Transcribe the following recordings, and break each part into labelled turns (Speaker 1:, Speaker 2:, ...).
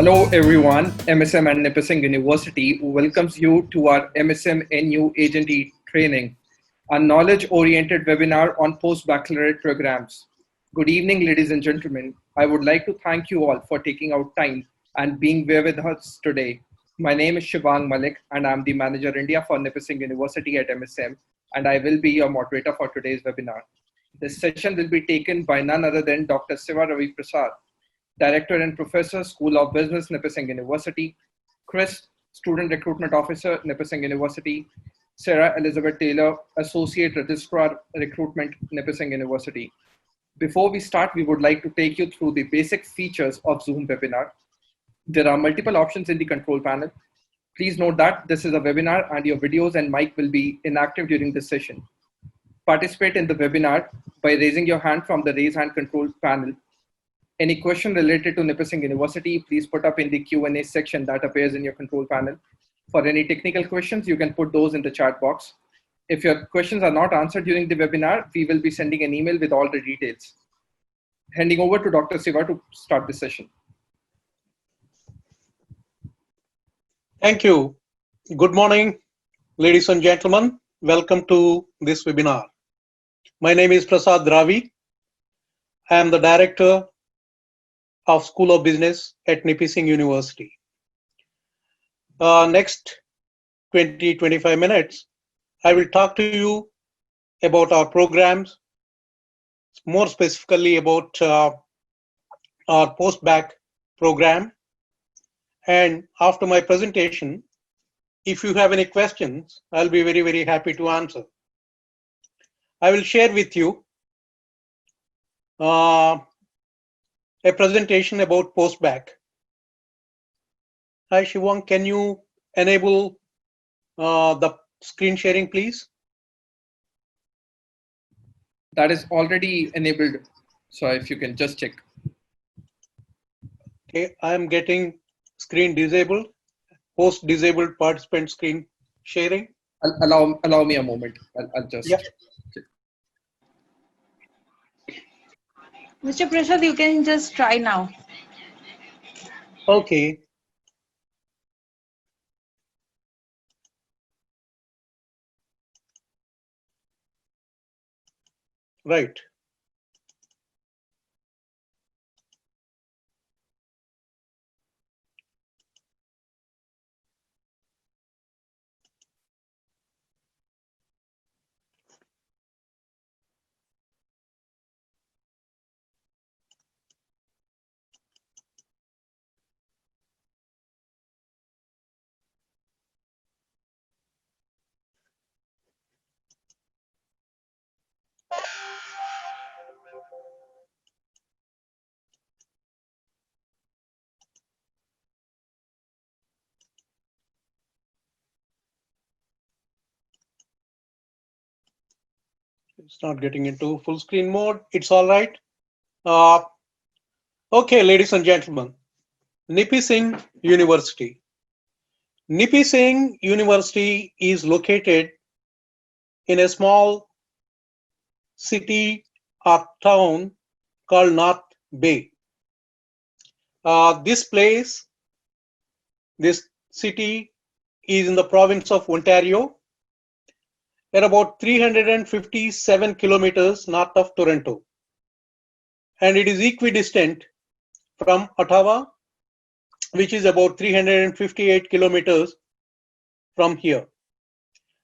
Speaker 1: Hello everyone, MSM and Nipissing University welcomes you to our MSM NU Agency training, a knowledge-oriented webinar on post-baccalaureate programs. Good evening, ladies and gentlemen. I would like to thank you all for taking out time and being here with us today. My name is Shivang Malik and I'm the Manager India for Nipissing University at MSM, and I will be your moderator for today's webinar. This session will be taken by none other than Dr. Siva Ravi Prasad, Director and Professor, School of Business, Nipissing University; Chris, Student Recruitment Officer, Nipissing University; Sarah Elizabeth Taylor, Associate Registrar, Recruitment, Nipissing University. Before we start, we would like to take you through the basic features of Zoom webinar. There are multiple options in the control panel. Please note that this is a webinar and your videos and mic will be inactive during this session. Participate in the webinar by raising your hand from the raise hand control panel. Any question related to Nipissing University, please put up in the Q&A section that appears in your control panel. For any technical questions, you can put those in the chat box. If your questions are not answered during the webinar, we will be sending an email with all the details. Handing over to Dr. Siva to start the session.
Speaker 2: Thank you. Good morning, ladies and gentlemen. Welcome to this webinar. My name is Prasad Ravi. I am the Director of School of Business at Nipissing University. Next 20-25 minutes, I will talk to you about our programs, more specifically about our Post-Bac program. And after my presentation, if you have any questions, I'll be very, very happy to answer. I will share with you a presentation about Postback. Hi, Shivang, can you enable the screen sharing, please?
Speaker 1: That is already enabled, so if you can just check.
Speaker 2: Okay, I am getting screen disabled, post disabled participant screen sharing.
Speaker 1: Allow me a moment. I'll just.
Speaker 2: Yeah.
Speaker 3: Mr. Prasad, you can just try now.
Speaker 2: Okay. Right. It's not getting into full screen mode. It's all right. Okay, ladies and gentlemen, Nipissing University. Nipissing University is located in a small city or town called North Bay. This city is in the province of Ontario, at about 357 kilometers north of Toronto. And it is equidistant from Ottawa, which is about 358 kilometers from here.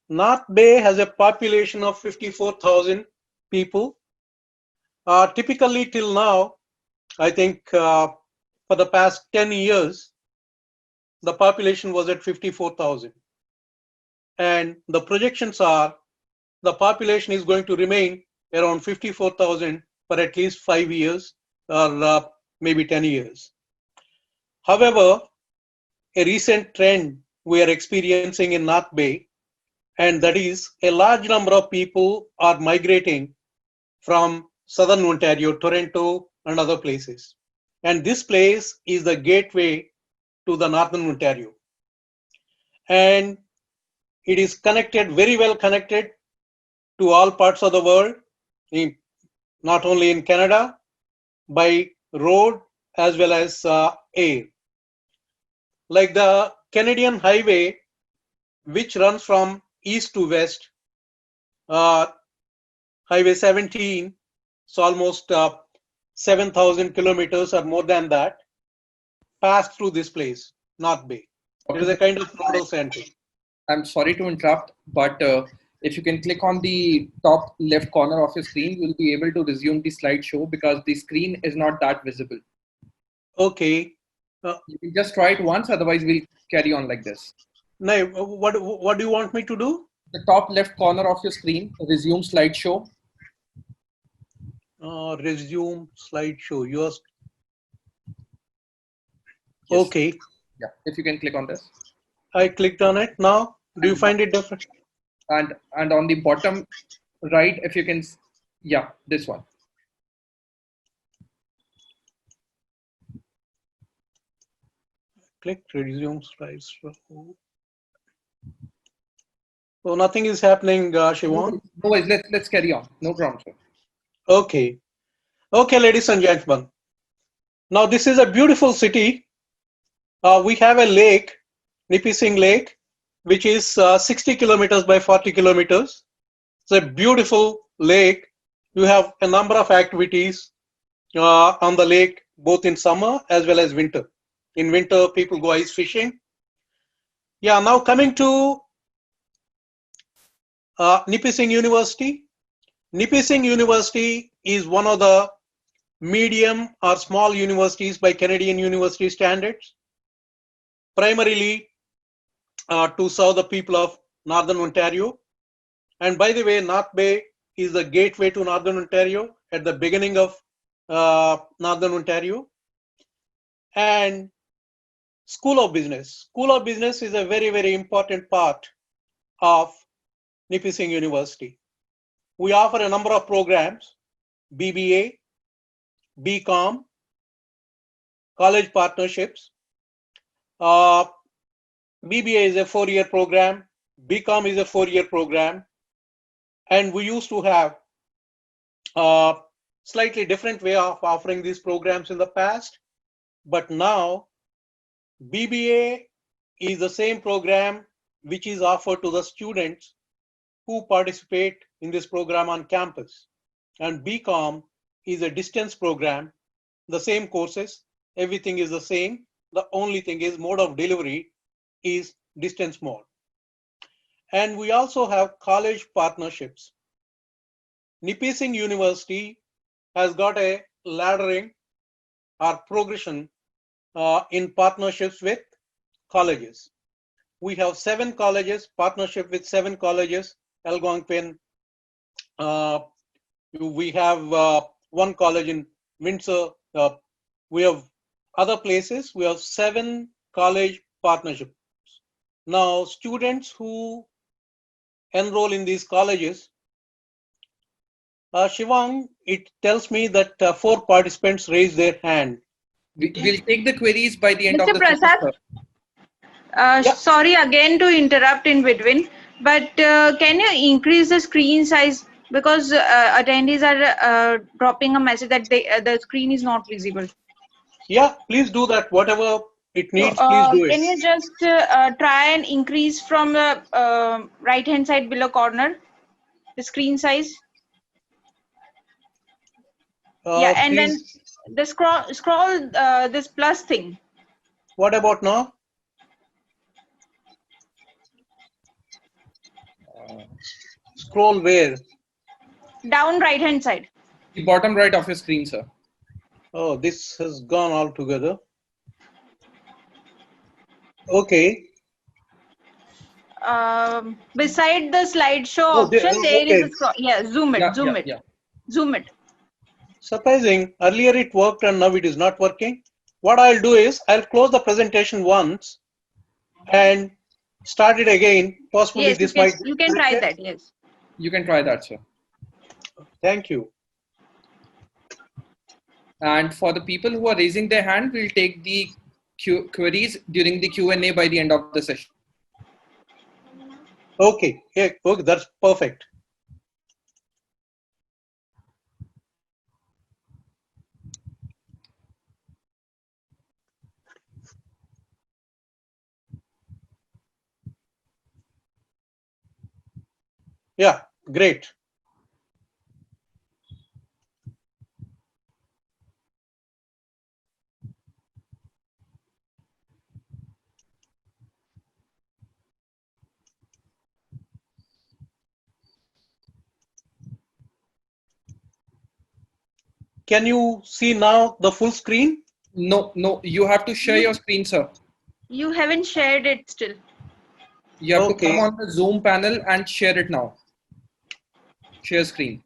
Speaker 2: North Bay has a population of 54,000 people. Typically till now, I think for the past 10 years, the population was at 54,000. And the projections are the population is going to remain around 54,000 for at least 5 years or maybe 10 years. However, a recent trend we are experiencing in North Bay, and that is a large number of people are migrating from Southern Ontario, Toronto, and other places. And this place is the gateway to the Northern Ontario. And it is connected, very well connected to all parts of the world, not only in Canada, by road as well as air. like the Canadian highway, which runs from east to west, Highway 17, it's almost 7,000 kilometers or more than that, passed through this place, North Bay. It is a kind of nodal center.
Speaker 1: I'm sorry to interrupt, but if you can click on the top left corner of your screen, you'll be able to resume the slideshow because the screen is not that visible.
Speaker 2: Okay.
Speaker 1: You can just try it once, otherwise we'll carry on like this.
Speaker 2: Now, what do you want me to do?
Speaker 1: The top left corner of your screen, resume slideshow.
Speaker 2: Resume slideshow. Yours.
Speaker 1: Yes.
Speaker 2: Okay.
Speaker 1: Yeah, if you can click on this.
Speaker 2: I clicked on it. Now, do you find it different?
Speaker 1: And on the bottom right, if you can, yeah, this one.
Speaker 2: Click resume slideshow. So nothing is happening, Shivan.
Speaker 1: No worries, let's carry on. No problem, sir.
Speaker 2: Okay. Okay, ladies and gentlemen. Now, this is a beautiful city. We have a lake, Nipissing Lake, which is 60 kilometers by 40 kilometers. It's a beautiful lake. You have a number of activities on the lake, both in summer as well as winter. In winter, people go ice fishing. Yeah, now coming to Nipissing University. Nipissing University is one of the medium or small universities by Canadian university standards, primarily to serve the people of Northern Ontario. And by the way, North Bay is the gateway to Northern Ontario at the beginning of Northern Ontario. And School of Business. School of Business is a very, very important part of Nipissing University. We offer a number of programs: BBA, BCom, college partnerships. BBA is a 4-year program. BCom is a 4-year program. And we used to have a slightly different way of offering these programs in the past. But now, BBA is the same program which is offered to the students who participate in this program on campus. And BCom is a distance program, the same courses, everything is the same. The only thing is mode of delivery is distance mode. And we also have college partnerships. Nipissing University has got a laddering or progression in partnerships with colleges. We have 7 colleges, partnership with 7 colleges, Algonquin. We have 1 college in Windsor. We have other places. We have 7 college partnerships. Now, students who enroll in these colleges, Shivang, it tells me that 4 participants raised their hand.
Speaker 1: We'll take the queries by the end
Speaker 3: Mr.
Speaker 1: of the
Speaker 3: Prasad?
Speaker 1: semester.
Speaker 3: Yeah. Sorry again to interrupt in between, but can you increase the screen size because attendees are dropping a message that the screen is not visible.
Speaker 2: Yeah, please do that. Whatever it needs, please do it.
Speaker 3: Can you just try and increase from the right hand side below corner the screen size? Yeah, and
Speaker 2: please.
Speaker 3: then the scroll this plus thing.
Speaker 2: What about now? Scroll where?
Speaker 3: Down right hand side.
Speaker 1: The bottom right of your screen, sir.
Speaker 2: Oh, this has gone all together. Okay.
Speaker 3: Beside the slideshow option, there is a scroll. Yeah, zoom it, zoom it.
Speaker 2: Surprising. Earlier it worked and now it is not working. What I'll do is I'll close the presentation once and start it again. Possibly
Speaker 3: yes,
Speaker 2: this
Speaker 3: you can try that. Yes.
Speaker 1: You can try that, sir.
Speaker 2: Thank you.
Speaker 1: And for the people who are raising their hand, we'll take the queries during the Q&A by the end of the session.
Speaker 2: Okay. Yeah, okay, that's perfect. Yeah, great. Can you see now the full screen?
Speaker 1: No, no, you have to share your screen, sir.
Speaker 3: You haven't shared it still.
Speaker 1: You have to
Speaker 2: Okay.
Speaker 1: come on the Zoom panel and share it now. Share screen.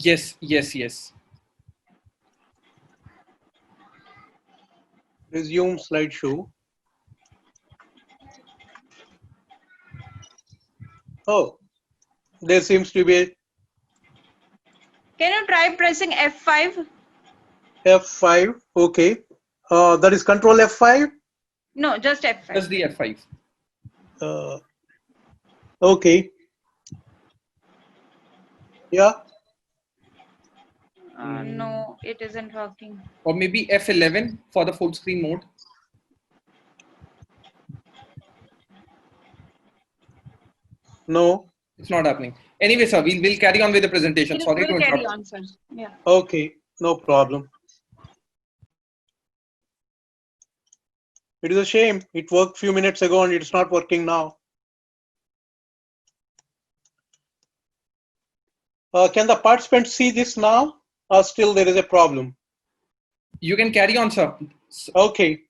Speaker 1: Yes, yes, yes.
Speaker 2: Resume slideshow. Oh, there seems to be
Speaker 3: Can you try pressing F5?
Speaker 2: F5. Okay. That is Control F5.
Speaker 3: No, just F5.
Speaker 1: Just the F5.
Speaker 2: Okay. Yeah.
Speaker 3: No, it isn't working.
Speaker 1: Or maybe F11 for the full screen mode.
Speaker 2: No.
Speaker 1: It's not happening. Anyway, sir, we'll carry on with the presentation. Sorry to
Speaker 3: We'll carry
Speaker 1: interrupt.
Speaker 3: on, sir. Yeah.
Speaker 2: Okay. No problem. It is a shame. It worked few minutes ago and it's not working now. Can the participants see this now, or still there is a problem?
Speaker 1: You can carry on, sir.
Speaker 2: Okay.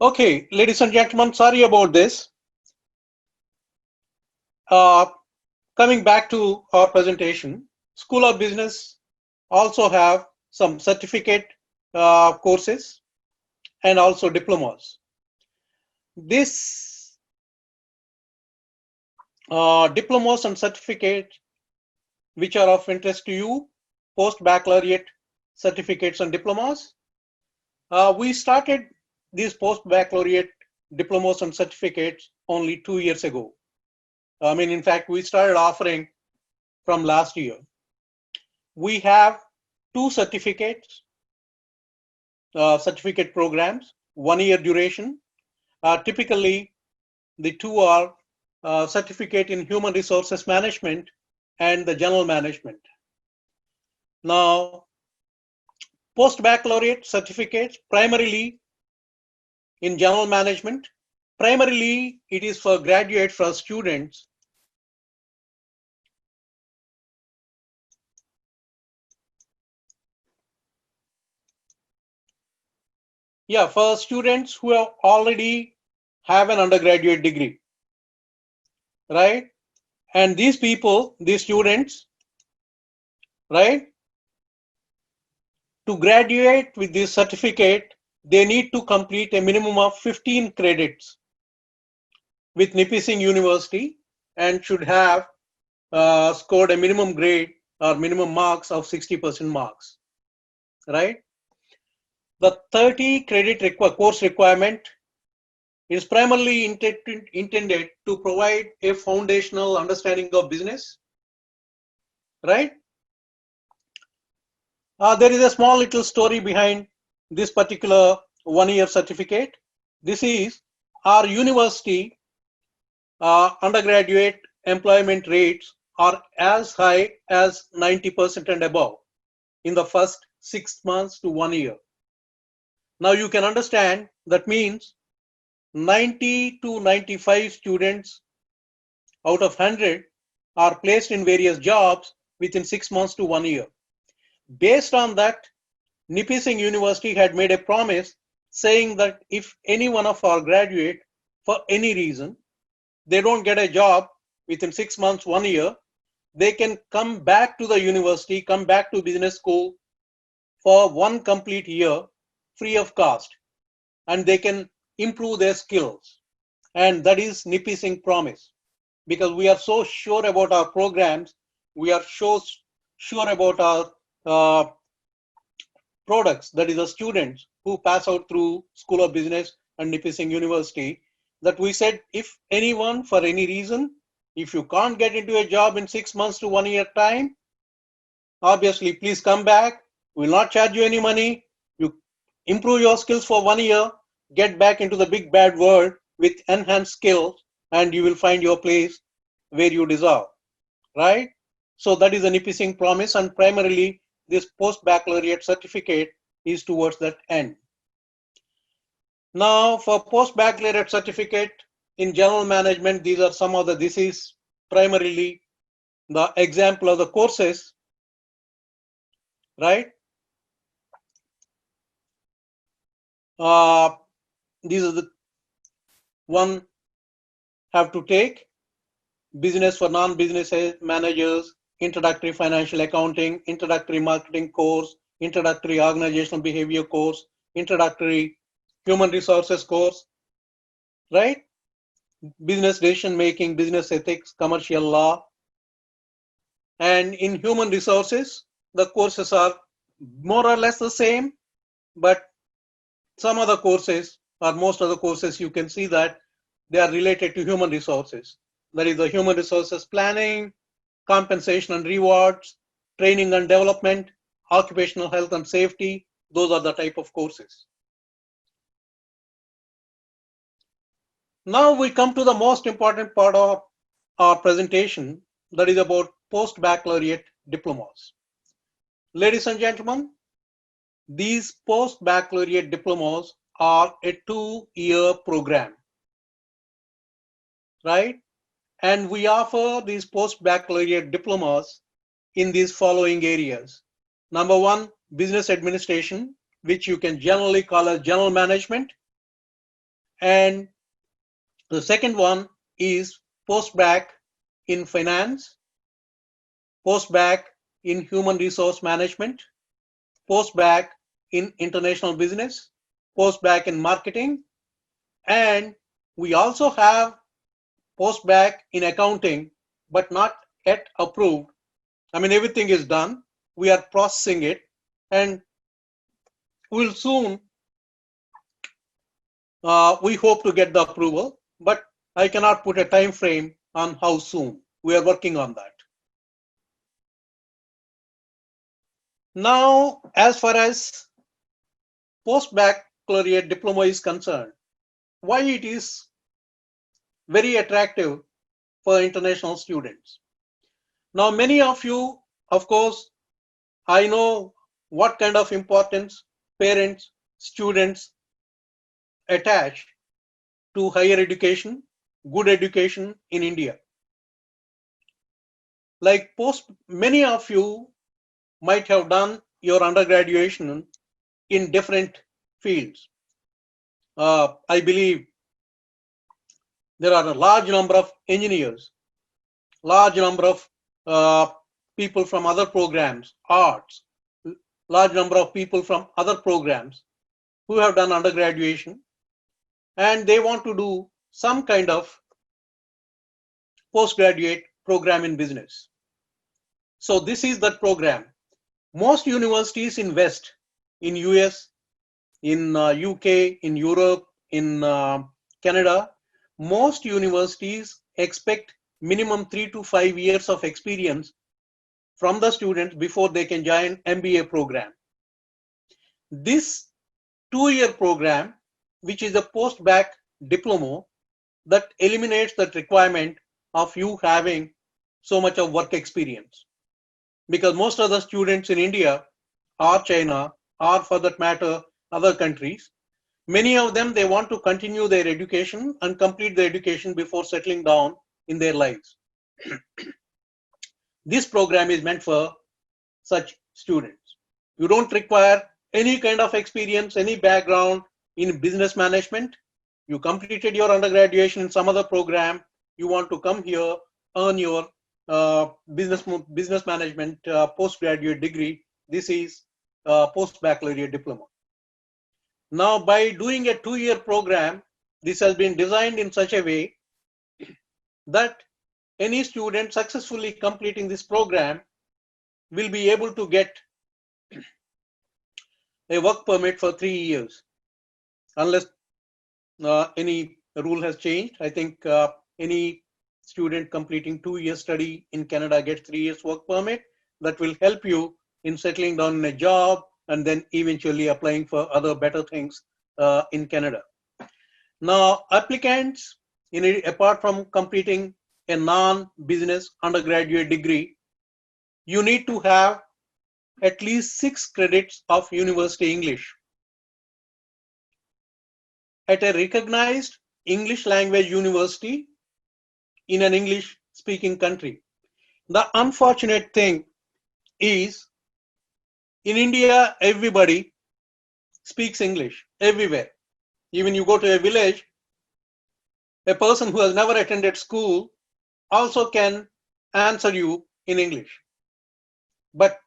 Speaker 2: Okay, ladies and gentlemen, sorry about this. Coming back to our presentation, School of Business also have some certificate courses and also diplomas. This diplomas and certificates which are of interest to you, post-baccalaureate certificates and diplomas. We started these post-baccalaureate diplomas and certificates only 2 years ago. I mean, in fact, we started offering from last year. We have 2 certificates, certificate programs, 1 year duration. Typically, the 2 are certificate in human resources management and the general management. Now, post-baccalaureate certificates primarily in general management. Primarily, it is for graduates, for students. Yeah, for students who have already have an undergraduate degree, right? And these people, these students, right? To graduate with this certificate, they need to complete a minimum of 15 credits with Nipissing University and should have scored a minimum grade or minimum marks of 60% marks, right? The 30 credit course requirement is primarily intended to provide a foundational understanding of business, right? There is a small little story behind this particular 1 year certificate. This is our university undergraduate employment rates are as high as 90% and above in the first 6 months to 1 year. Now you can understand that means 90 to 95 students out of 100 are placed in various jobs within 6 months to 1 year. Based on that, Nipissing University had made a promise saying that if any one of our graduate, for any reason, they don't get a job within 6 months, 1 year, they can come back to the university, come back to business school for 1 complete year free of cost, and they can improve their skills. And that is Nipissing promise, because we are so sure about our programs, we are so sure about our products, that is the students who pass out through School of Business and Nipissing University, that we said if anyone for any reason, if you can't get into a job in 6 months to 1 year time, obviously please come back. We will not charge you any money. You improve your skills for 1 year, get back into the big bad world with enhanced skills, and you will find your place where you deserve, right? So that is a Nipissing promise, and primarily this post-baccalaureate certificate is towards that end. Now for post-baccalaureate certificate in general management, these are some of the, this is primarily the example of the courses, right? These are the one have to take: business for non-business managers, introductory financial accounting, introductory marketing course, introductory organizational behavior course, introductory human resources course, right? Business decision making, business ethics, commercial law. And in human resources, the courses are more or less the same, but some of the courses, or most of the courses, you can see that they are related to human resources. That is the human resources planning, compensation and rewards, training and development, occupational health and safety. Those are the type of courses. Now we come to the most important part of our presentation, that is about post-baccalaureate diplomas. Ladies and gentlemen, these post-baccalaureate diplomas are a 2-year program, right? And we offer these post-baccalaureate diplomas in these following areas. Number one, business administration, which you can generally call as general management. And the second one is Post-Bac in finance, Post-Bac in human resource management, Post-Bac in international business, Post-Bac in marketing, and we also have Post-Bac in accounting, but not yet approved. I mean, everything is done. We are processing it, and we'll soon, we hope to get the approval, but I cannot put a time frame on how soon. We are working on that. Now, as far as post-baccalaureate diploma is concerned, why it is very attractive for international students. Now, many of you, of course, I know what kind of importance parents, students attach to higher education, good education in India. Like many of you might have done your undergraduation in different fields. I believe there are a large number of engineers, large number of people from other programs, arts, large number of people from other programs who have done undergraduation, and they want to do some kind of postgraduate program in business. So this is that program. Most universities in West, in US, in UK, in Europe, in Canada, most universities expect minimum 3 to 5 years of experience from the students before they can join MBA program. This 2-year program, which is a post-bac diploma, that eliminates that requirement of you having so much of work experience. Because most of the students in India or China, or for that matter, other countries, many of them, they want to continue their education and complete their education before settling down in their lives. This program is meant for such students. You don't require any kind of experience, any background in business management. You completed your undergraduation in some other program. You want to come here, earn your business management postgraduate degree. This is post-baccalaureate diploma. Now, by doing a 2-year program, this has been designed in such a way that any student successfully completing this program will be able to get a work permit for 3 years, unless any rule has changed. I think any student completing 2-year study in Canada gets 3 years work permit. That will help you in settling down in a job and then eventually applying for other better things in Canada. Now, applicants apart from completing a non-business undergraduate degree, you need to have at least 6 credits of university English at a recognized English language university in an English speaking country. The unfortunate thing is, in India, everybody speaks English everywhere. Even you go to a village, a person who has never attended school also can answer you in English. But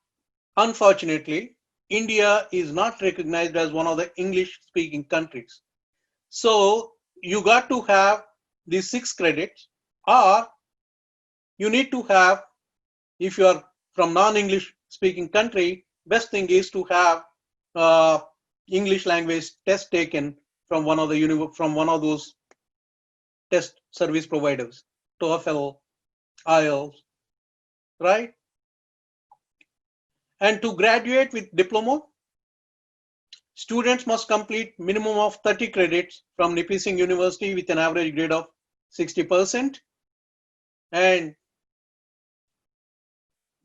Speaker 2: unfortunately, India is not recognized as one of the English speaking countries. So you got to have these 6 credits, or you need to have, if you are from non-English speaking country, best thing is to have English language test taken from one of those test service providers, TOEFL, IELTS, right? And to graduate with diploma, students must complete minimum of 30 credits from Nipissing University with an average grade of 60%. And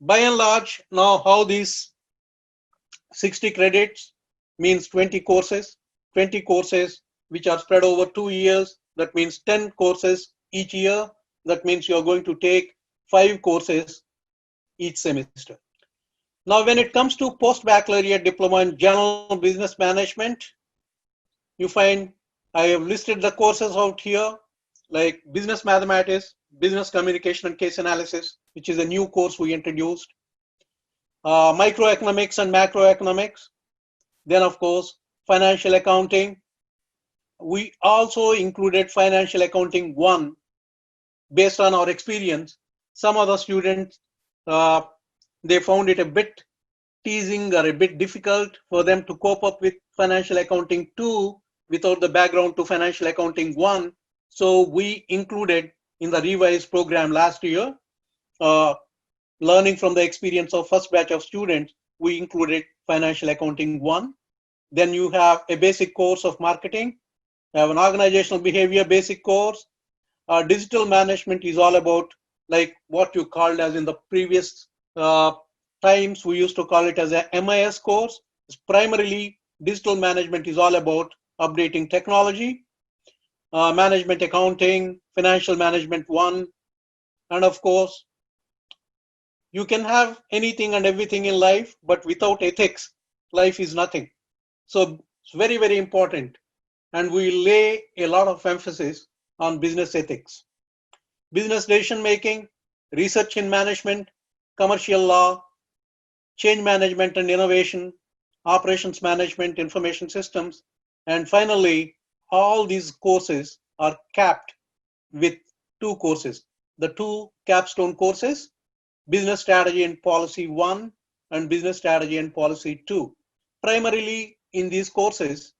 Speaker 2: by and large, now how these 60 credits means 20 courses which are spread over 2 years. That means 10 courses each year. That means you're going to take 5 courses each semester. Now, when it comes to post-baccalaureate diploma in general business management, you find I have listed the courses out here, like business mathematics, business communication and case analysis, which is a new course we introduced, microeconomics and macroeconomics, then of course, financial accounting. We also included financial accounting 1 based on our experience. Some of the students, they found it a bit teasing or a bit difficult for them to cope up with financial accounting 2 without the background to financial accounting 1. So we included in the revised program last year, learning from the experience of first batch of students, we included financial accounting 1. Then you have a basic course of marketing, you have an organizational behavior basic course. Digital management is all about like what you called as in the previous times, we used to call it as a MIS course. It's primarily digital management is all about updating technology, management accounting, financial management 1, and of course, you can have anything and everything in life, but without ethics, life is nothing. So it's very, very important. And we lay a lot of emphasis on business ethics, business decision making, research and management, commercial law, change management and innovation, operations management, information systems, and finally, all these courses are capped with 2 courses. The 2 capstone courses, Business Strategy and Policy 1 and Business Strategy and Policy 2. Primarily in these courses,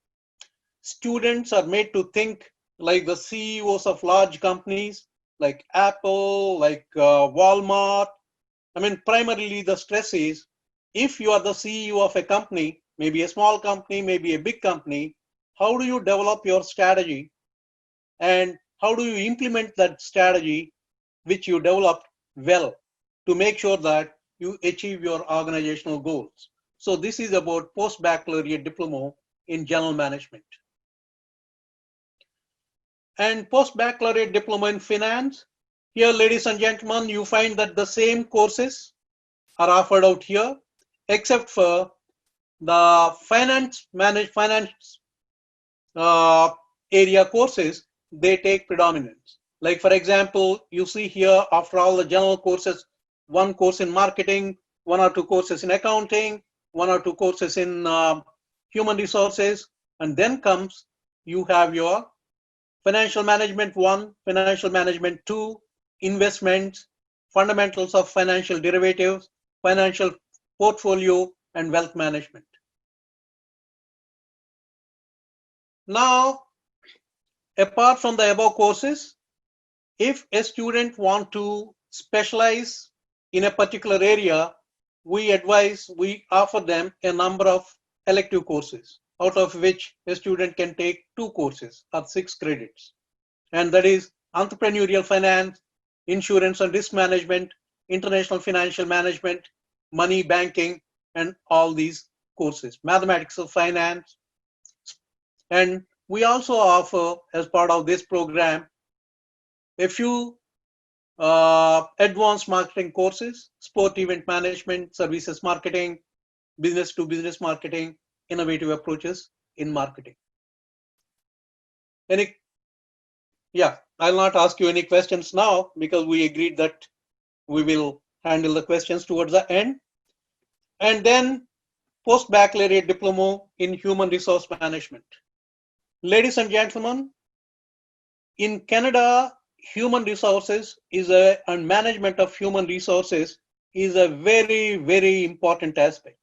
Speaker 2: students are made to think like the CEOs of large companies like Apple, like Walmart. I mean, primarily the stress is, if you are the CEO of a company, maybe a small company, maybe a big company, how do you develop your strategy and how do you implement that strategy which you developed well to make sure that you achieve your organizational goals? So this is about post-baccalaureate diploma in general management. And post-baccalaureate diploma in finance, here, ladies and gentlemen, you find that the same courses are offered out here, except for the finance area courses, they take predominance. Like for example, you see here, after all the general courses, 1 course in marketing, 1 or 2 courses in accounting, 1 or 2 courses in human resources, and then comes, you have your financial management 1, financial management 2, investments, fundamentals of financial derivatives, financial portfolio, and wealth management. Now, apart from the above courses, if a student wants to specialize in a particular area, we offer them a number of elective courses, out of which a student can take 2 courses or 6 credits. And that is entrepreneurial finance, insurance and risk management, international financial management, money banking, and all these courses, mathematics of finance. And we also offer, as part of this program, a few advanced marketing courses, sport event management, services marketing, business to business marketing, innovative approaches in marketing. I'll not ask you any questions now because we agreed that we will handle the questions towards the end. And then Post-Baccalaureate Diploma in Human Resource Management. Ladies and gentlemen, in Canada, human resources and management of human resources is a very, very important aspect,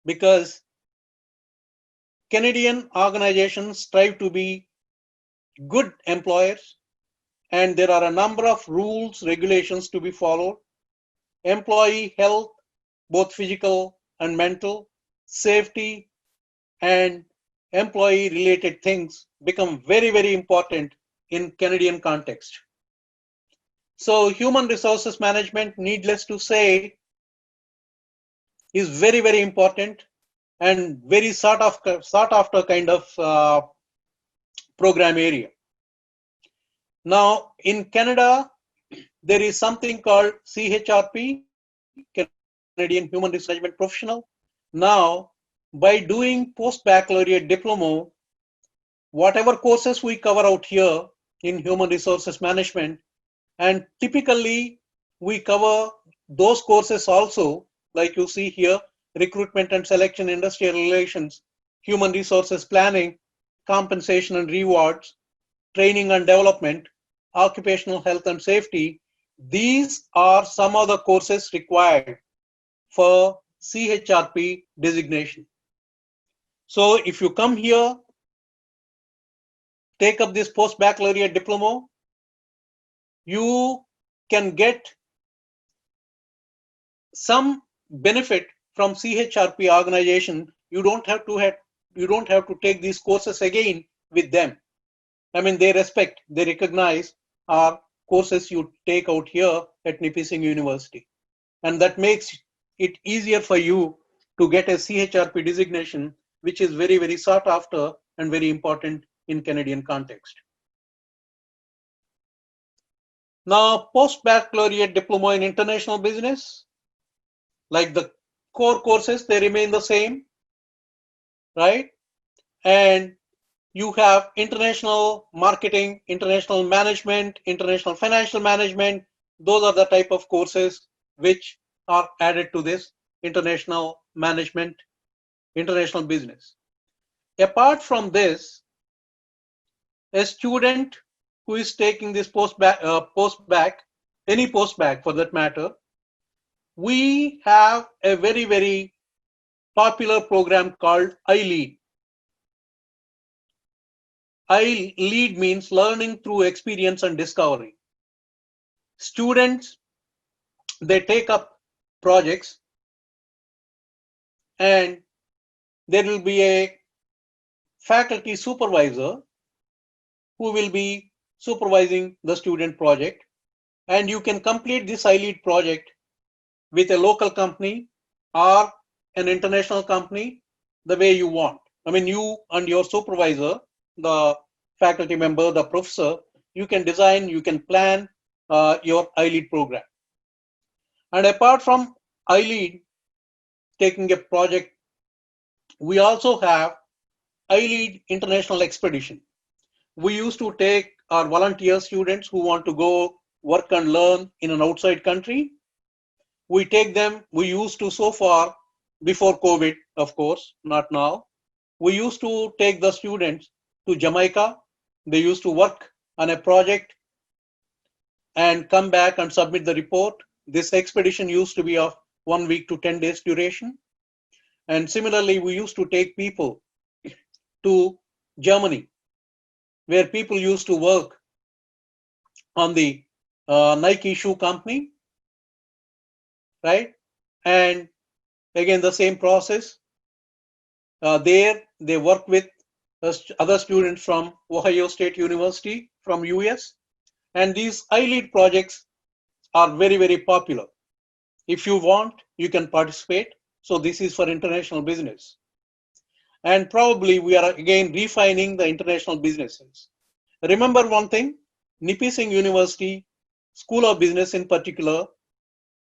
Speaker 2: because Canadian organizations strive to be good employers, and there are a number of rules, regulations to be followed. Employee health, both physical and mental, safety, and employee related things become very, very important in Canadian context. So human resources management, needless to say, is very, very important and very sought after kind of program area. Now in Canada, there is something called CHRP, Canadian Human Resource Management Professional. Now, by doing post-baccalaureate diploma, whatever courses we cover out here in human resources management, and typically we cover those courses also, like you see here, recruitment and selection, industrial relations, human resources planning, compensation and rewards, training and development, occupational health and safety. These are some of the courses required for CHRP designation. So if you come here, take up this post-baccalaureate diploma, you can get some benefit from CHRP organization. You don't have to take these courses again with them. I mean, they respect, they recognize our courses you take out here at Nipissing University, and that makes it easier for you to get a CHRP designation, which is very, very sought after and very important in Canadian context. Now, post-baccalaureate diploma in international business, like the core courses, they remain the same, right? And you have international marketing, international management, international financial management. Those are the type of courses which are added to this international management, international business. Apart from this, a student who is taking this post-bac, any post-bac for that matter, we have a very, very popular program called iLead. iLead means learning through experience and discovery. Students, they take up projects, and there will be a faculty supervisor who will be supervising the student project, and you can complete this iLead project with a local company or an international company the way you want. I mean, you and your supervisor, the faculty member, the professor, you can design, you can plan your iLead program. And apart from iLead taking a project, we also have iLead International Expedition. We used to take our volunteer students who want to go work and learn in an outside country. We take them, we used to so far, before COVID, of course, not now. We used to take the students to Jamaica. They used to work on a project and come back and submit the report. This expedition used to be of 1 week to 10 days duration. And similarly, we used to take people to Germany, where people used to work on the Nike shoe company, right? And again, the same process. There, they work with other students from Ohio State University, from US. And these iLead projects are very, very popular. If you want, you can participate. So this is for international business. And probably we are again refining the international businesses. Remember one thing, Nipissing University, School of Business in particular,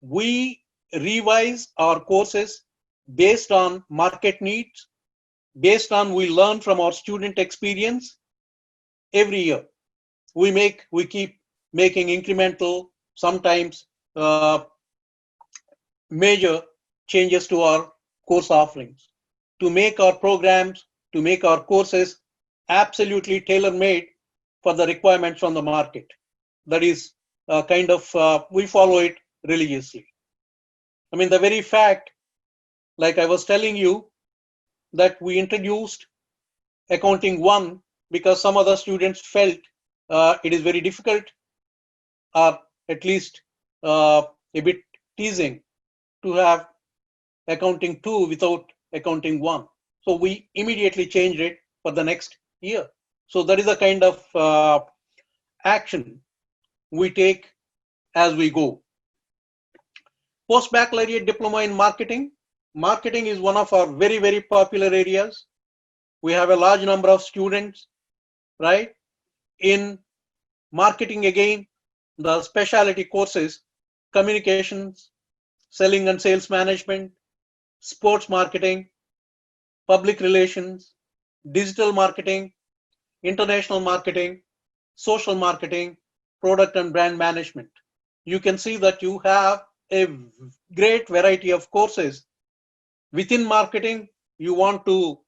Speaker 2: we revise our courses based on market needs, based on we learn from our student experience every year. We keep making incremental, sometimes major changes to our course offerings to make our programs, to make our courses absolutely tailor-made for the requirements from the market. That is we follow it religiously. I mean, the very fact, like I was telling you, that we introduced Accounting 1 because some other students felt it is very difficult, or at least a bit teasing, to have Accounting 2 without Accounting 1. So we immediately changed it for the next year. So that is a kind of action we take as we go. Post-Baccalaureate Diploma in Marketing. Marketing is one of our very, very popular areas. We have a large number of students, right? In marketing, again, the specialty courses, communications, selling and sales management, sports marketing, public relations, digital marketing, international marketing, social marketing, product and brand management. You can see that you have a great variety of courses. Within marketing, you want to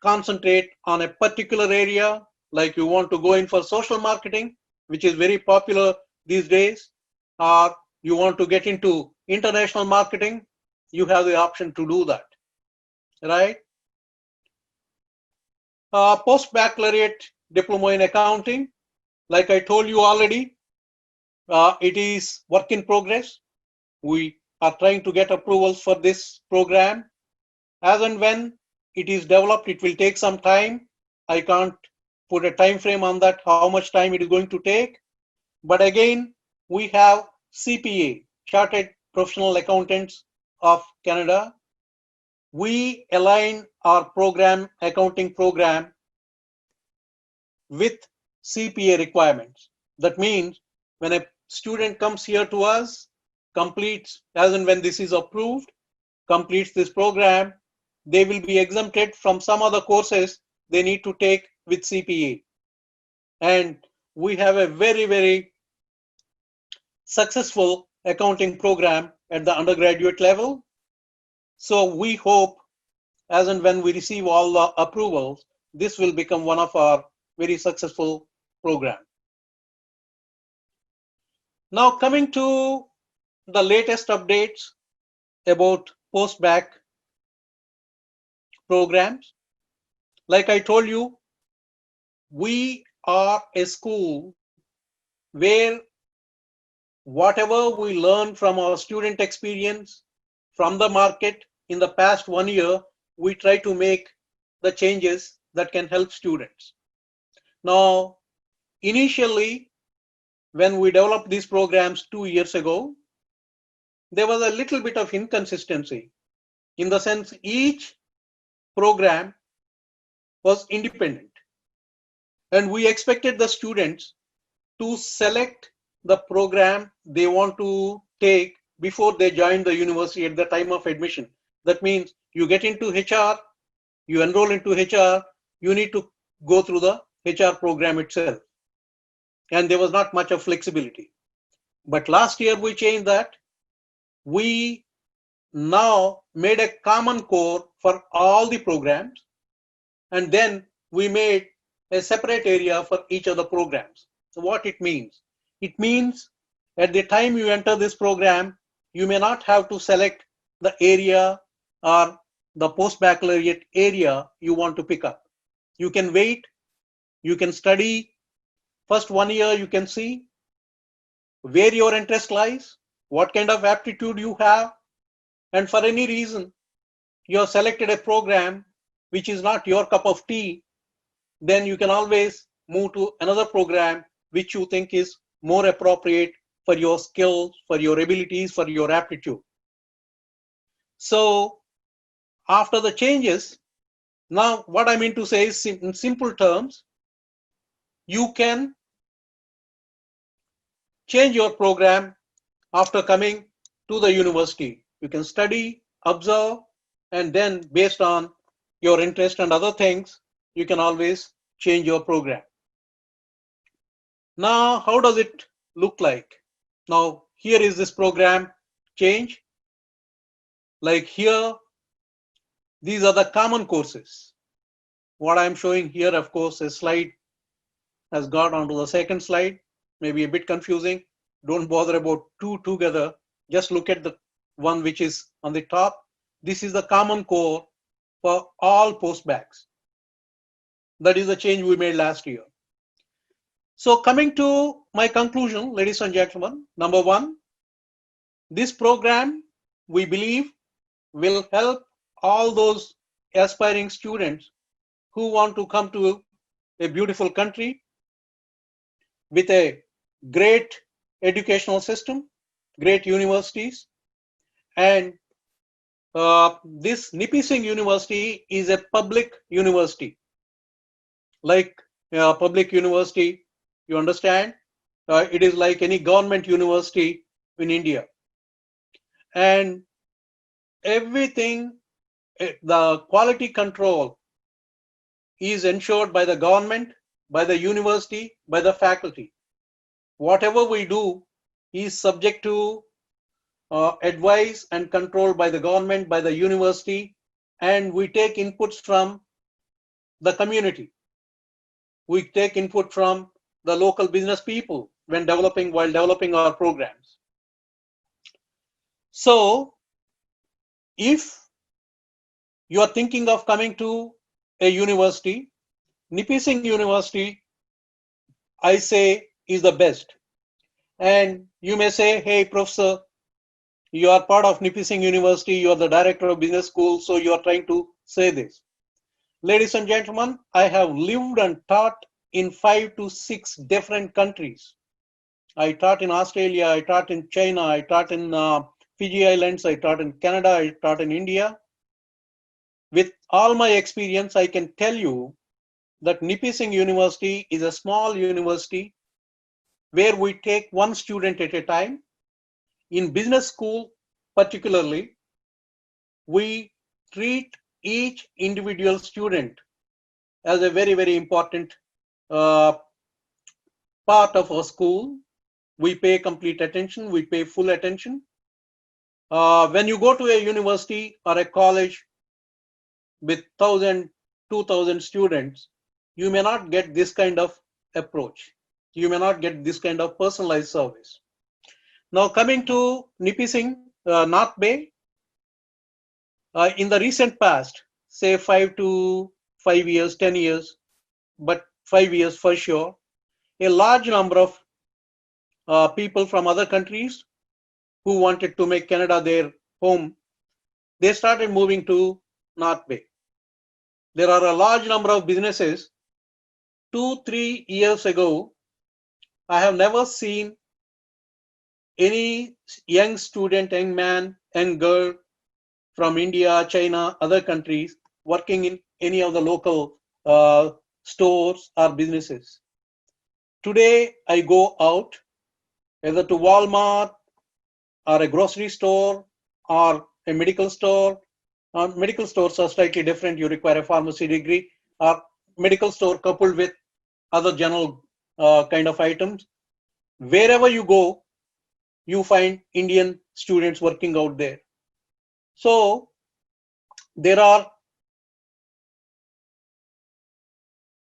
Speaker 2: concentrate on a particular area, like you want to go in for social marketing, which is very popular these days, or you want to get into international marketing, you have the option to do that, right? Post-Baccalaureate Diploma in Accounting, like I told you already, it is work in progress. We are trying to get approvals for this program. As and when it is developed, it will take some time. I can't put a time frame on that, how much time it is going to take. But again, we have CPA, Chartered Professional Accountants of Canada. We align our program, accounting program, with CPA requirements. That means when a student comes here to us, completes, as and when this is approved, completes this program, they will be exempted from some other courses they need to take with CPA. And we have a very, very successful accounting program at the undergraduate level. So we hope, as and when we receive all the approvals, this will become one of our very successful programs. Now coming to the latest updates about Postback programs. Like I told you, we are a school where whatever we learn from our student experience, from the market in the past 1 year, we try to make the changes that can help students. Now, initially, when we developed these programs 2 years ago, there was a little bit of inconsistency in the sense each program was independent. And we expected the students to select the program they want to take before they join the university at the time of admission. That means you get into HR, you enroll into HR, you need to go through the HR program itself. And there was not much of flexibility. But last year we changed that. We now made a common core for all the programs, and then we made a separate area for each of the programs. So what it means? It means at the time you enter this program, you may not have to select the area or the post-baccalaureate area you want to pick up. You can wait, you can study. First 1 year you can see where your interest lies, what kind of aptitude you have, and for any reason you have selected a program which is not your cup of tea, then you can always move to another program which you think is more appropriate for your skills, for your abilities, for your aptitude. So after the changes, now what I mean to say is, in simple terms, you can change your program after coming to the university. You can study, observe, and then based on your interest and other things, you can always change your program. Now, how does it look like? Now, here is this program change. Like here, these are the common courses. What I'm showing here, of course, a slide has got onto the second slide, maybe a bit confusing. Don't bother about two together. Just look at the one which is on the top. This is the common core for all post-bacs. That is the change we made last year. So coming to my conclusion, ladies and gentlemen, number one, this program, we believe, will help all those aspiring students who want to come to a beautiful country with a great educational system, great universities, and this Nipissing University is a public university. Like public university, you understand, it is like any government university in India. And everything, the quality control is ensured by the government, by the university, by the faculty. Whatever we do is subject to advice and control by the government, by the university, and we take inputs from the community. We take input from the local business people while developing our programs. So if you are thinking of coming to a university, Nipissing University, I say, is the best. And you may say, hey, professor, you are part of Nipissing University, you are the director of business school, so you are trying to say this. Ladies and gentlemen, I have lived and taught in 5 to 6 different countries. I taught in Australia, I taught in China, I taught in Fiji Islands, I taught in Canada, I taught in India. With all my experience, I can tell you that Nipissing University is a small university where we take one student at a time. In business school, particularly, we treat each individual student as a very, very important part of our school. We pay complete attention, we pay full attention. When you go to a university or a college with 1,000, 2,000 students, you may not get this kind of approach. You may not get this kind of personalized service. Now coming to Nipissing, North Bay, in the recent past, say 5 to 5 years, 10 years, but 5 years for sure, a large number of people from other countries who wanted to make Canada their home, they started moving to North Bay. There are a large number of businesses. 2-3 years ago, I have never seen any young student, young man, young girl from India, China, other countries working in any of the local stores or businesses. Today, I go out either to Walmart or a grocery store or a medical store. Medical stores are slightly different. You require a pharmacy degree, or medical store coupled with other general kind of items. Wherever you go, you find Indian students working out there. So there are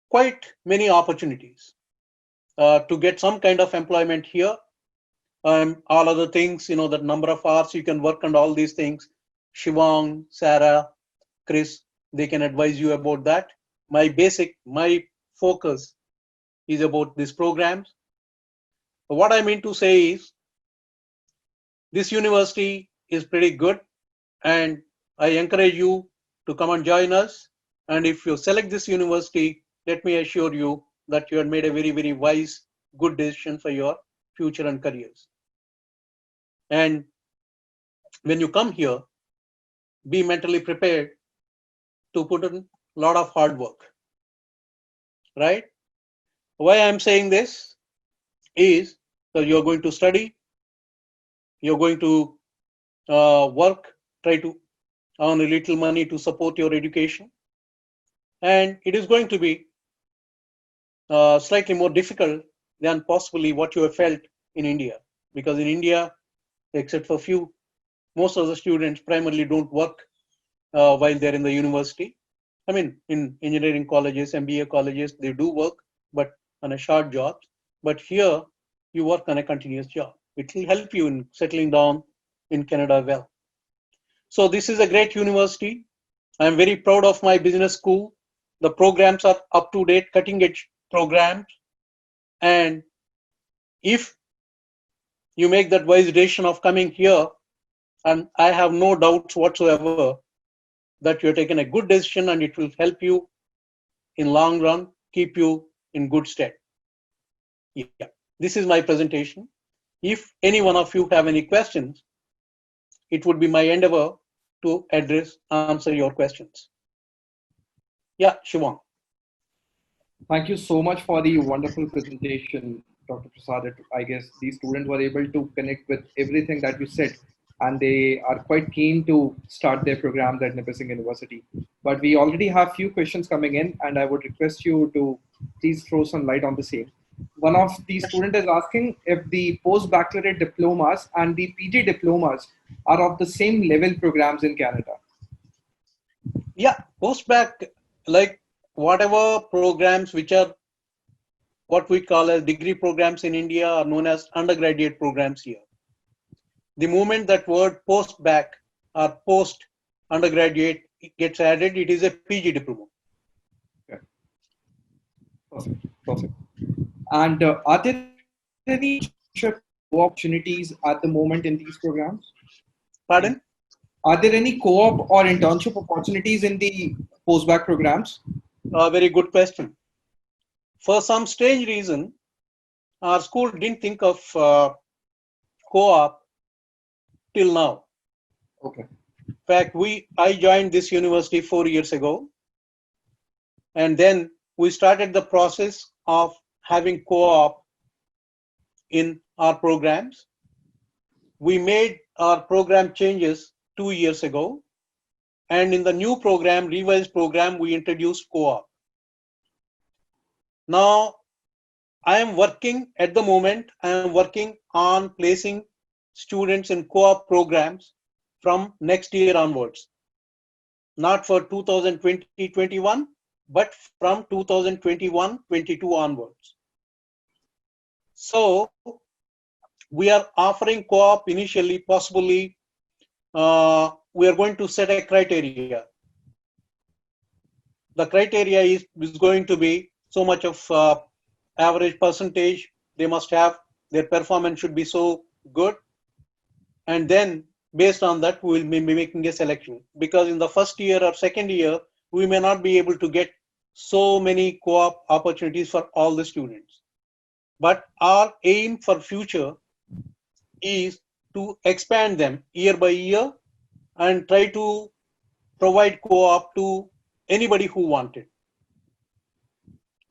Speaker 2: quite many opportunities to get some kind of employment here. All other things, you know, that number of hours you can work on all these things. Shivang, Sarah, Chris, they can advise you about that. My focus is about these programs. What I mean to say is, this university is pretty good, and I encourage you to come and join us. And if you select this university, let me assure you that you have made a very, very wise, good decision for your future and careers. And when you come here, be mentally prepared to put in a lot of hard work, right? Why I'm saying this is that you're going to study, you're going to work, try to earn a little money to support your education. And it is going to be slightly more difficult than possibly what you have felt in India. Because in India, except for few, most of the students primarily don't work while they're in the university. I mean, in engineering colleges, MBA colleges, they do work, but on a short job. But here, you work on a continuous job. It will help you in settling down in Canada well. So this is a great university. I'm very proud of my business school. The programs are up to date, cutting edge programs. And if you make that wise decision of coming here, and I have no doubts whatsoever that you're taking a good decision and it will help you in long run, keep you in good stead. Yeah, this is my presentation. If any one of you have any questions, it would be my endeavor to answer your questions. Yeah, Shivang.
Speaker 1: Thank you so much for the wonderful presentation, Dr. Prasad. I guess these students were able to connect with everything that you said, and they are quite keen to start their programs at Nipissing University. But we already have few questions coming in, and I would request you to please throw some light on the same. One of the students is asking if the post-baccalaureate diplomas and the PG diplomas are of the same level programs in Canada.
Speaker 2: Yeah, Postback, like whatever programs which are what we call as degree programs in India are known as undergraduate programs here. The moment that word post-bac or post-undergraduate gets added, it is a PG diploma.
Speaker 1: Okay. Perfect. Perfect. And are there any internship opportunities at the moment in these programs?
Speaker 2: Pardon?
Speaker 1: Are there any co-op or internship opportunities in the post-bac programs?
Speaker 2: Very good question. For some strange reason, our school didn't think of co-op till now.
Speaker 1: Okay.
Speaker 2: In fact, I joined this university 4 years ago, and then we started the process of having co-op in our programs. We made our program changes 2 years ago, and in the new program, revised program, we introduced co-op. Now, I am working at the moment, I am working on placing students in co-op programs from next year onwards. Not for 2020-21, but from 2021-22 onwards. So we are offering co-op initially, possibly we are going to set a criteria. The criteria is going to be so much of average percentage they must have, their performance should be so good, and then based on that we will be making a selection, because in the first year or second year we may not be able to get so many co-op opportunities for all the students. But our aim for future is to expand them year by year and try to provide co-op to anybody who wanted.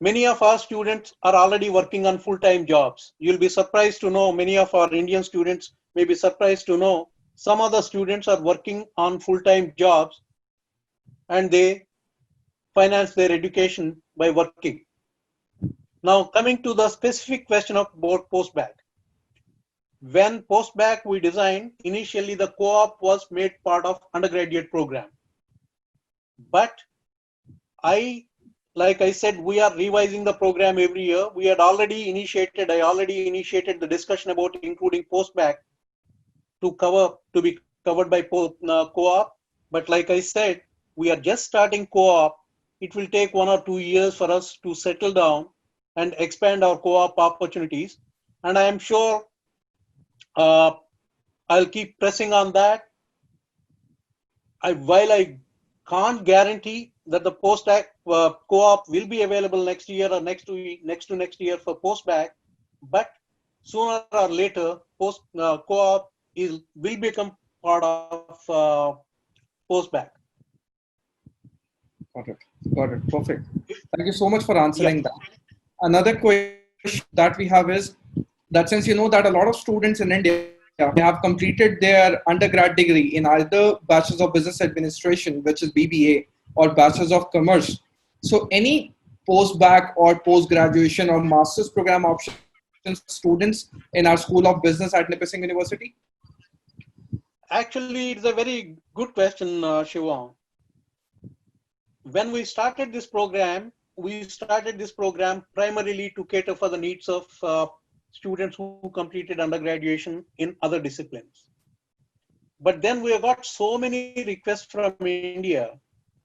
Speaker 2: Many of our students are already working on full-time jobs. You'll be surprised to know, many of our Indian students may be surprised to know, some other students are working on full-time jobs and they finance their education by working. Now, coming to the specific question about Postback. When Postback we designed, initially the co-op was made part of undergraduate program. But like I said, we are revising the program every year. I already initiated the discussion about including Postback to be covered by co-op. But like I said, we are just starting co-op. It will take 1 or 2 years for us to settle down and expand our co-op opportunities. And I am sure I'll keep pressing on that. While I can't guarantee that the Postbac co-op will be available next year or next to next year for Postbac, but sooner or later, co-op will become part of Postbac.
Speaker 1: Got it. Got it. Perfect. Thank you so much for answering
Speaker 2: Yeah.
Speaker 1: that. Another question that we have is that since you know that a lot of students in India they have completed their undergrad degree in either Bachelor's of Business Administration, which is BBA, or Bachelor's of Commerce. So any post-bac or post-graduation or master's program options for students in our School of Business at Nipissing University?
Speaker 2: Actually, it's a very good question, Shivang. When we started this program primarily to cater for the needs of students who completed undergraduation in other disciplines. But then we have got so many requests from India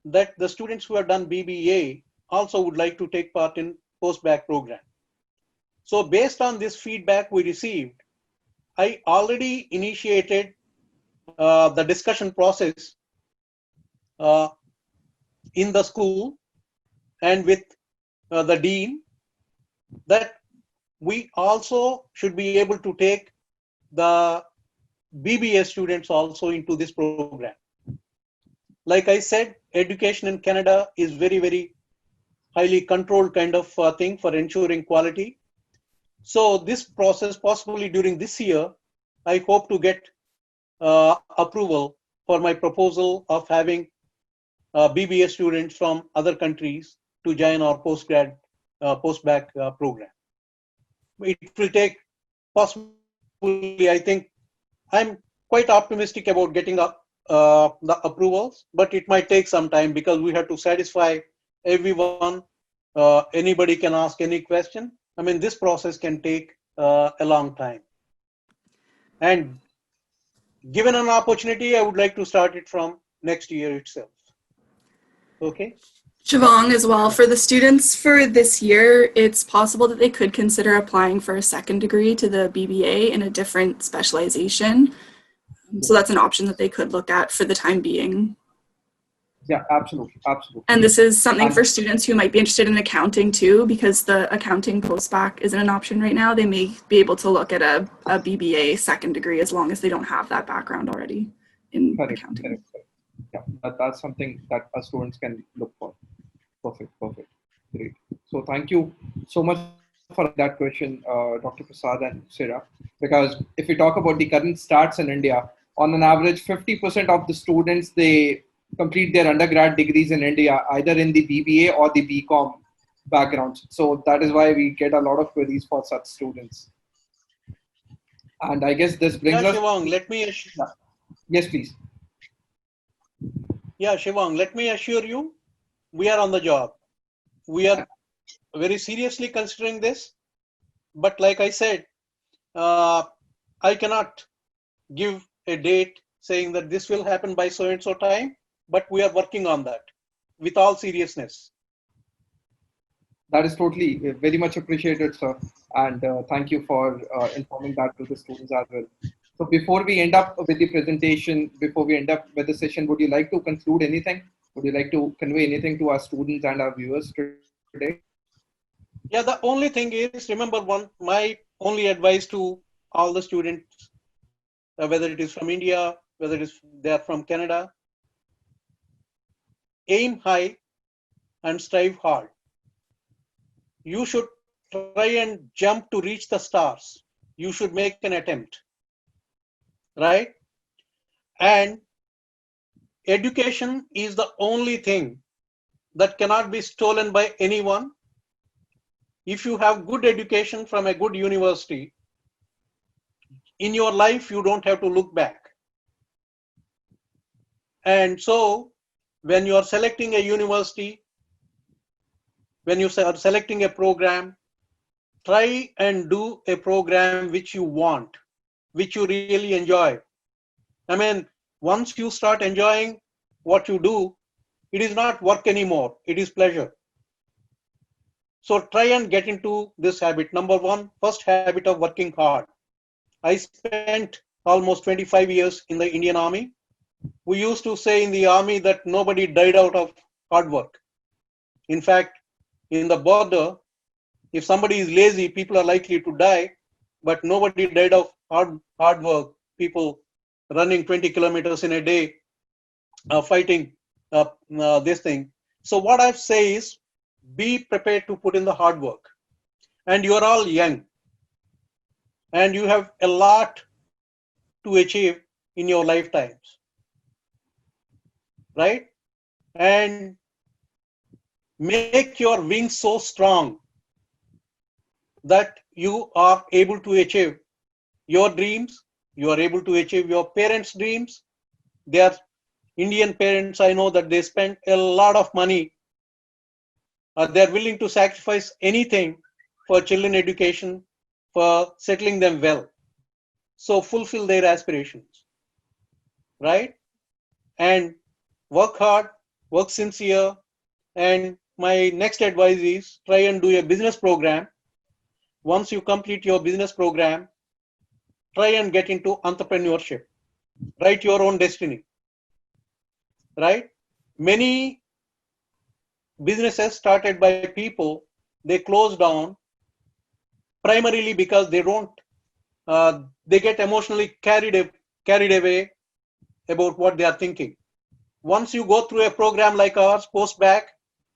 Speaker 2: that the students who have done BBA also would like to take part in post-bac program. So based on this feedback we received, I already initiated the discussion process in the school and with the dean that we also should be able to take the BBA students also into this program. Like I said, education in Canada is very, very highly controlled kind of thing for ensuring quality. So this process, possibly during this year, I hope to get approval for my proposal of having BBA students from other countries to join our post-bac program. It will take possibly, I think, I'm quite optimistic about getting up the approvals, but it might take some time because we have to satisfy everyone. Anybody can ask any question. I mean, this process can take a long time. And given an opportunity, I would like to start it from next year itself. Okay.
Speaker 4: Shivang, as well, for the students for this year, it's possible that they could consider applying for a second degree to the BBA in a different specialization. So that's an option that they could look at for the time being.
Speaker 1: Yeah, absolutely, absolutely.
Speaker 4: And this is something for students who might be interested in accounting too, because the accounting post-bac isn't an option right now. They may be able to look at a BBA second degree as long as they don't have that background already in accounting.
Speaker 1: Correct. Yeah, that's something that our students can look for. Perfect. Great. So thank you so much for that question, Dr. Prasad and Sira, because if we talk about the current stats in India, on an average, 50% of the students, they complete their undergrad degrees in India, either in the BBA or the BCom backgrounds. So that is why we get a lot of queries for such students. And I guess this brings us...
Speaker 2: Shivang, let me...
Speaker 1: Yes, please.
Speaker 2: Yeah, Shivang, let me assure you, we are on the job. We are very seriously considering this. But like I said, I cannot give a date saying that this will happen by so and so time, but we are working on that with all seriousness.
Speaker 1: That is totally very much appreciated, sir. And thank you for informing that to the students as well. So before we end up with the presentation, before we end up with the session, would you like to conclude anything? Would you like to convey anything to our students and our viewers today?
Speaker 2: Yeah, the only thing is, remember my only advice to all the students, whether it is from India, whether it is they are from Canada, aim high and strive hard. You should try and jump to reach the stars. You should make an attempt, right? And education is the only thing that cannot be stolen by anyone. If you have good education from a good university, in your life, you don't have to look back. And so when you are selecting a university, when you are selecting a program, try and do a program which you want, which you really enjoy. I mean, once you start enjoying what you do, it is not work anymore, it is pleasure. So try and get into this habit. Number one, first habit of working hard. I spent almost 25 years in the Indian Army. We used to say in the army that nobody died out of hard work. In fact, in the border, if somebody is lazy, people are likely to die, but nobody died of hard work. People running 20 kilometers in a day, fighting this thing. So what I say is, be prepared to put in the hard work. And you're all young, and you have a lot to achieve in your lifetimes, right? And make your wings so strong that you are able to achieve your dreams. You are able to achieve your parents' dreams. They are Indian parents. I know that they spend a lot of money. They're willing to sacrifice anything for children education, for settling them well. So fulfill their aspirations, right? And work hard, work sincere. And my next advice is try and do a business program. Once you complete your business program, try and get into entrepreneurship. Write your own destiny, right? Many businesses started by people, they close down primarily because they don't, they get emotionally carried away about what they are thinking. Once you go through a program like ours, Postback,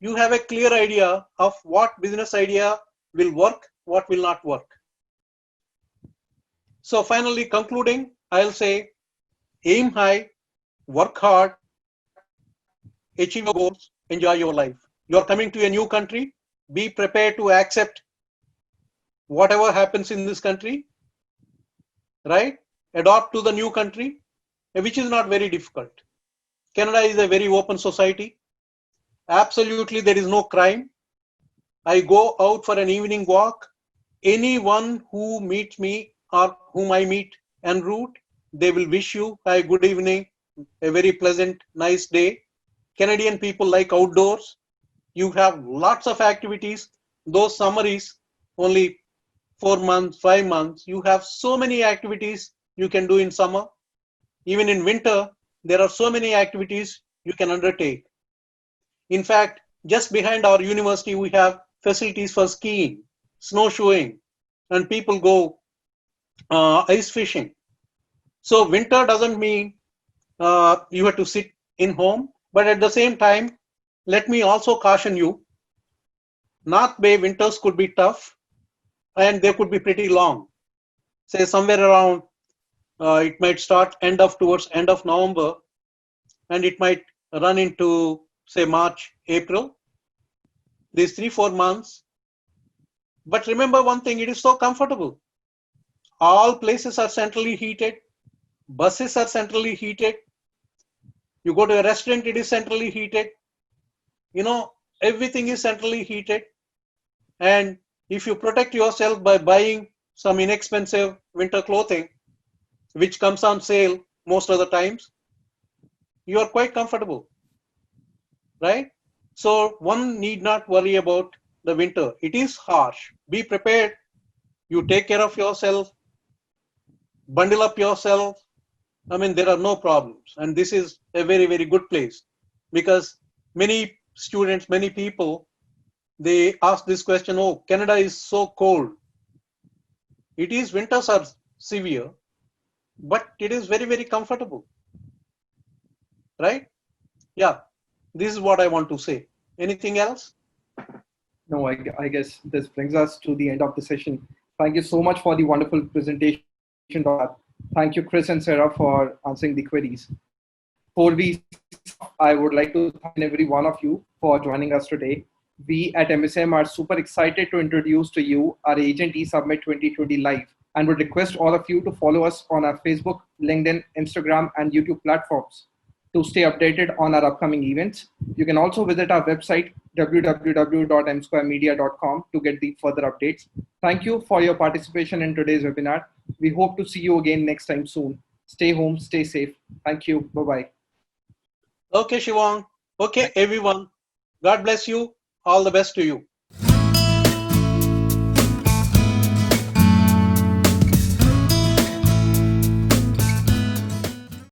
Speaker 2: you have a clear idea of what business idea will work, what will not work. So finally concluding, I'll say, aim high, work hard, achieve your goals, enjoy your life. You're coming to a new country, be prepared to accept whatever happens in this country, right? Adopt to the new country, which is not very difficult. Canada is a very open society. Absolutely, there is no crime. I go out for an evening walk. Anyone who meets me or whom I meet en route, they will wish you a good evening, a very pleasant, nice day. Canadian people like outdoors. You have lots of activities. Those summaries, only 4 months, 5 months, you have so many activities you can do in summer. Even in winter, there are so many activities you can undertake. In fact, just behind our university, we have facilities for skiing, snowshoeing, and people go ice fishing. So winter doesn't mean you have to sit in home, but at the same time, let me also caution you, North Bay winters could be tough and they could be pretty long. Say somewhere around, it might start towards end of November, and it might run into say March, April, these 3-4 months. But remember one thing, it is so comfortable. All places are centrally heated. Buses are centrally heated. You go to a restaurant, it is centrally heated. You know, everything is centrally heated. And if you protect yourself by buying some inexpensive winter clothing, which comes on sale most of the times, you are quite comfortable, right? So one need not worry about the winter. It is harsh. Be prepared. You take care of yourself, bundle up yourself. I mean, there are no problems. And this is a very, very good place, because many students, many people, they ask this question, oh, Canada is so cold. It is, winters are severe, but it is very, very comfortable, right? Yeah, this is what I want to say. Anything else?
Speaker 1: No, I guess this brings us to the end of the session. Thank you so much for the wonderful presentation, Dr. Thank you, Chris and Sarah, for answering the queries. Before we start, I would like to thank every one of you for joining us today. We at MSM are super excited to introduce to you our Agent eSubmit 2020 Live, and would request all of you to follow us on our Facebook, LinkedIn, Instagram, and YouTube platforms to stay updated on our upcoming events. You can also visit our website, www.msquaremedia.com, to get the further updates. Thank you for your participation in today's webinar. We hope to see you again next time soon. Stay home, stay safe. Thank you. Bye-bye.
Speaker 2: Okay, Shivang. Okay, everyone. God bless you. All the best to you.